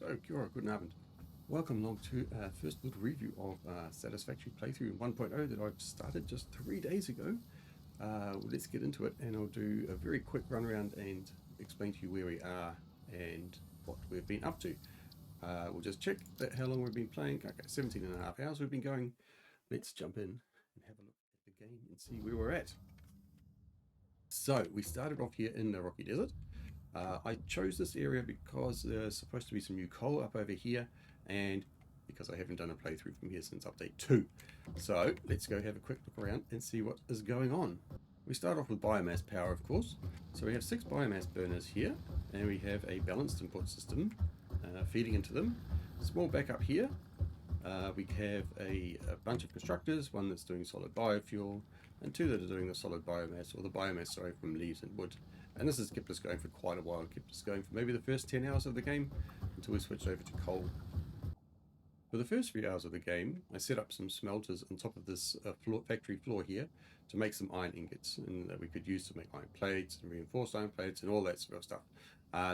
So, kia ora, good Abend. Welcome along to our first little review of Satisfactory Playthrough 1.0 that I've started just 3 days ago. Let's get into it, and I'll do a very quick run around and explain to you where we are and what we've been up to. We'll just check that how long we've been playing. Okay, 17 and a half hours we've been going. Let's jump in and have a look at the game and see where we're at. So, we started off here in the Rocky Desert. I chose this area because there's supposed to be some new coal up over here, and because I haven't done a playthrough from here since update 2. So let's go have a quick look around and see what is going on. We start off with biomass power, of course. So we have 6 biomass burners here, and we have a balanced input system feeding into them. Small backup here. We have a bunch of constructors, one that's doing solid biofuel, and 2 that are doing the solid biomass, or the biomass, sorry, from leaves and wood. And this has kept us going for quite a while. It kept us going for maybe the first 10 hours of the game, until we switched over to coal. For the first 3 hours of the game, I set up some smelters on top of this factory floor here to make some iron ingots, and that we could use to make iron plates and reinforced iron plates and all that sort of stuff.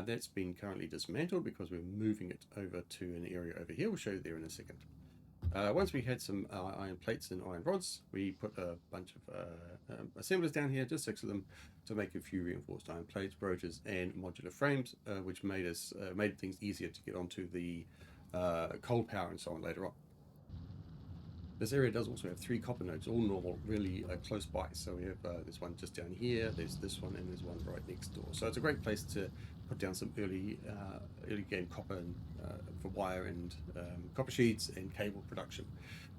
That's been currently dismantled because we're moving it over to an area over here. We'll show you there in a second. Once we had some iron plates and iron rods, we put a bunch of assemblers down here, just 6 of them, to make a few reinforced iron plates, broaches, and modular frames, which made things easier to get onto the coal power and so on later on. This area does also have 3 copper nodes, all normal, really close by. So we have there's one just down here, there's this one, and there's one right next door. So it's a great place to put down some early game copper and, for wire and copper sheets and cable production.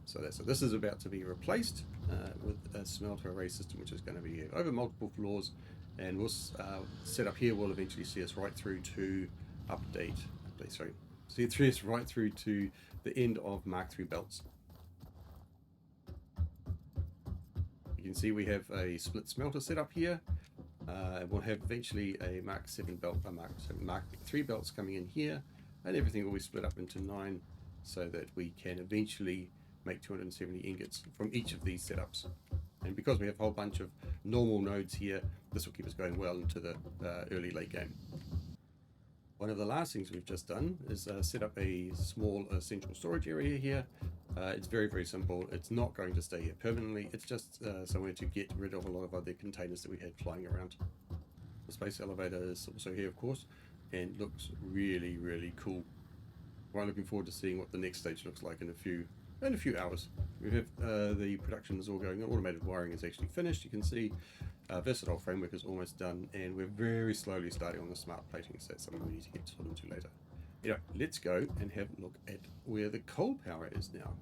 So this is about to be replaced with a smelter array system, which is going to be over multiple floors, and we'll set up here will eventually see us right through to see us right through to the end of Mark III belts. You can see we have a split smelter set up here. We'll have eventually a Mark 7 belt, Mark 3 belts coming in here, and everything will be split up into 9 so that we can eventually make 270 ingots from each of these setups. And because we have a whole bunch of normal nodes here, this will keep us going well into the early late game. One of the last things we've just done is set up a small central storage area here. It's very, very simple. It's not going to stay here permanently. It's just somewhere to get rid of a lot of other containers that we had flying around. The space elevator is also here, of course, and looks really, really cool. We're looking forward to seeing what the next stage looks like in a few hours. We have the production is all going on. Automated wiring is actually finished. You can see versatile framework is almost done, and we're very slowly starting on the smart plating, so that's something we need to get into later. Anyway, let's go and have a look at where the coal power is now.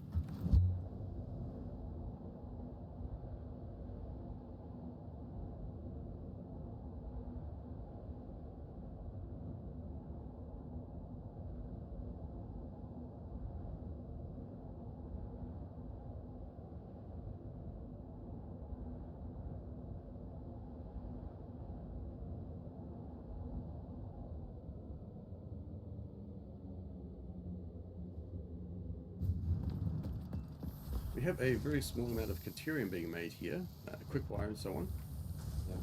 We have a very small amount of Caterium being made here, quick wire and so on.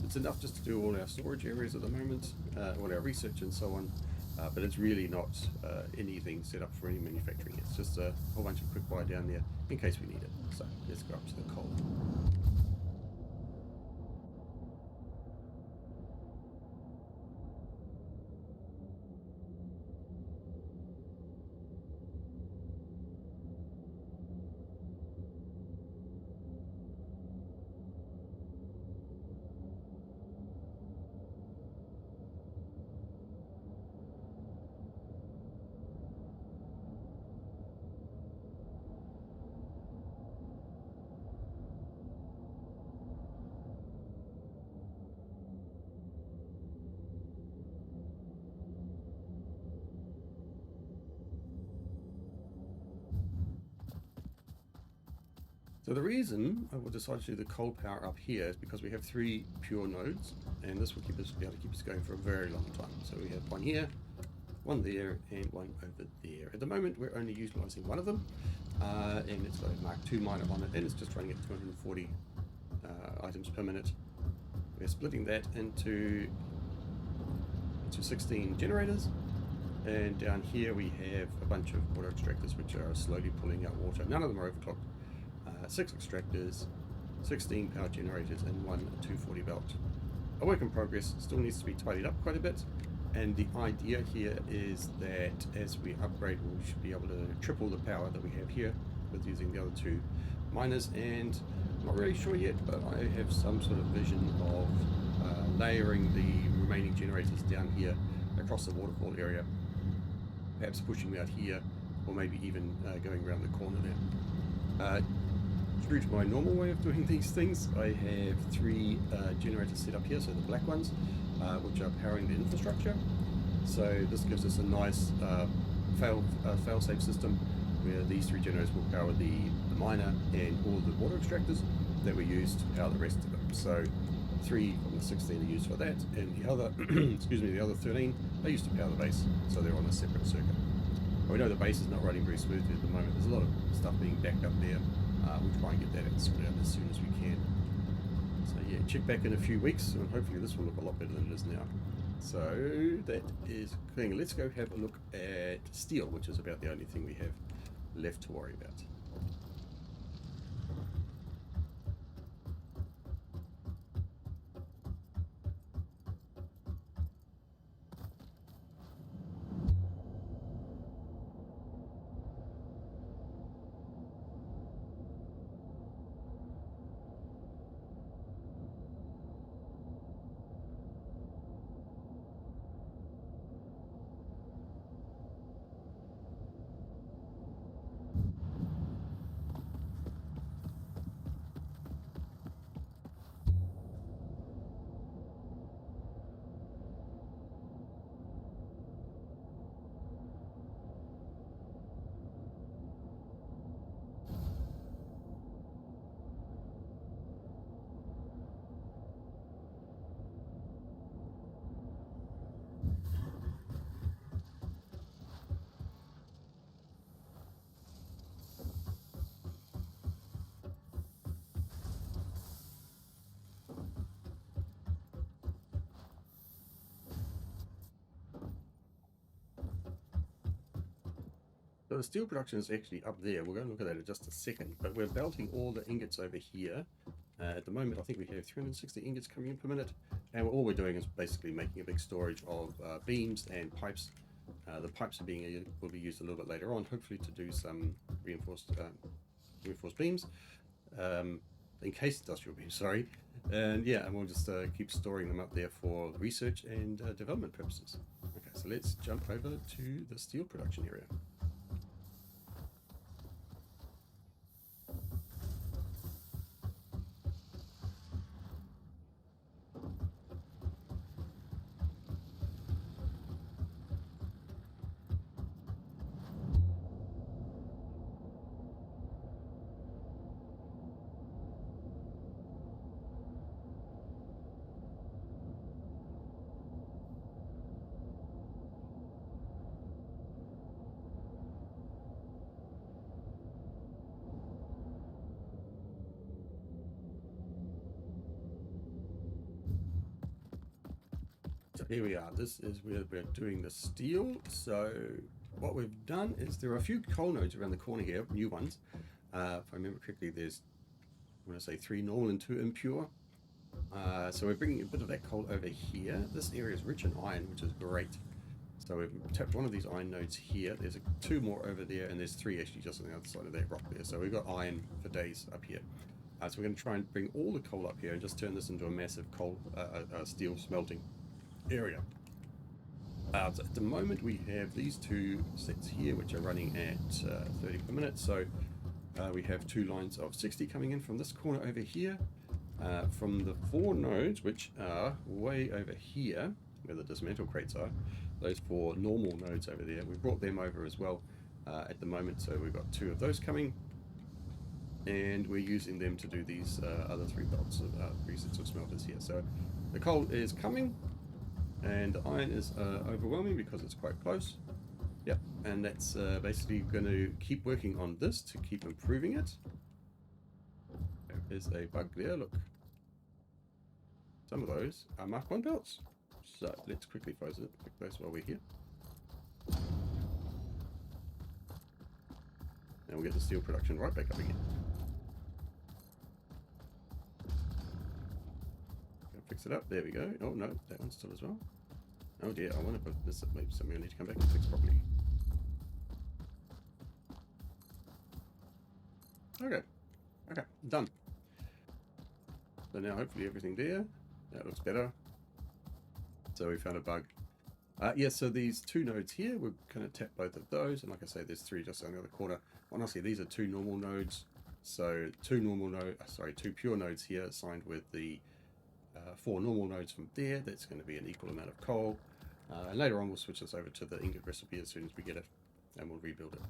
It's enough just to do all our storage areas at the moment, all our research and so on, but it's really not anything set up for any manufacturing. It's just a whole bunch of quick wire down there in case we need it. So let's go up to the coal. So the reason I will decide to do the coal power up here is because we have 3 pure nodes, and this will be able to keep us going for a very long time. So we have one here, one there, and one over there. At the moment, we're only utilizing one of them, and it's got a Mark II miner on it, and it's just running at 240 items per minute. We're splitting that into 16 generators, And down here we have a bunch of water extractors which are slowly pulling out water. None of them are overclocked. 6 extractors, 16 power generators, and 1 240 belt. A work in progress, still needs to be tidied up quite a bit. And the idea here is that as we upgrade, we should be able to triple the power that we have here with using the other 2 miners. And I'm not really sure yet, but I have some sort of vision of layering the remaining generators down here across the waterfall area, perhaps pushing them out here, or maybe even going around the corner there. True to my normal way of doing these things, I have 3 generators set up here, so the black ones, which are powering the infrastructure. So this gives us a nice fail-safe system where these 3 generators will power the miner and all the water extractors that we use to power the rest of them. So 3 from the 16 are used for that, and the other, excuse me, the other 13 are used to power the base, so they're on a separate circuit. We know the base is not running very smoothly at the moment. There's a lot of stuff being backed up there. We'll try and get that sorted out as soon as we can. So yeah, check back in a few weeks, and hopefully this will look a lot better than it is now. So that is clean. Let's go have a look at steel, which is about the only thing we have left to worry about. So the steel production is actually up there. We're going to look at that in just a second, but we're belting all the ingots over here. At the moment, I think we have 360 ingots coming in per minute, and all we're doing is basically making a big storage of beams and pipes. The pipes will be used a little bit later on, hopefully to do some reinforced beams, encased industrial beams, sorry. And yeah, and we'll just keep storing them up there for research and development purposes. Okay, so let's jump over to the steel production area. So here we are. This is where we're doing the steel. So what we've done is there are a few coal nodes around the corner here, new ones. If I remember correctly, there's, I want to say 3 normal and 2 impure. So we're bringing a bit of that coal over here. This area is rich in iron, which is great. So we've tapped one of these iron nodes here. There's 2 more over there, and there's 3 actually just on the other side of that rock there. So we've got iron for days up here. So we're going to try and bring all the coal up here and just turn this into a massive steel smelting area. So at the moment we have these 2 sets here which are running at 30 per minute, so we have 2 lines of 60 coming in from this corner over here, from the 4 nodes which are way over here where the dismantle crates are. Those 4 normal nodes over there, we brought them over as well at the moment, so we've got 2 of those coming, and we're using them to do these other 3 belts of 3 sets of smelters here. So the coal is coming, and the iron is overwhelming because it's quite close. Yep, and that's basically going to keep working on this to keep improving it. There's a bug there, look. Some of those are Mark 1 belts. So let's quickly fix those while we're here. And we'll get the steel production right back up again. Go fix it up. There we go. Oh no, that one's still as well. Oh dear, I wonder if this maybe something I need to come back and fix properly. Okay, done. So now hopefully everything there, that looks better. So we found a bug. Yeah, so these two nodes here, we're going to tap both of those, and like I say, there's three just on the other corner. Honestly, these are two normal nodes. So two pure nodes here assigned with the 4 normal nodes from there. That's going to be an equal amount of coal. And later on, we'll switch this over to the ingot recipe as soon as we get it, and we'll rebuild it.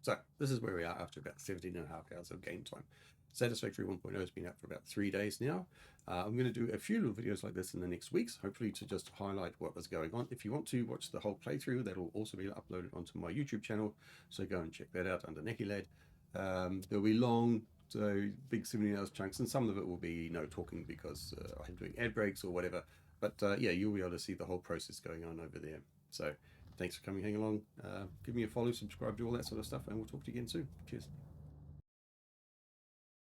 So this is where we are after about 17.5 hours of game time. Satisfactory 1.0 has been out for about 3 days now. I'm going to do a few little videos like this in the next weeks, hopefully to just highlight what was going on. If you want to watch the whole playthrough, that will also be uploaded onto my YouTube channel, so go and check that out under Necky Lad. They'll be long, so big 17 hours chunks, and some of it will be no talking because I'm doing ad breaks or whatever. But yeah, you'll be able to see the whole process going on over there. So thanks for coming, hang along. Give me a follow, subscribe, do all that sort of stuff, and we'll talk to you again soon. Cheers.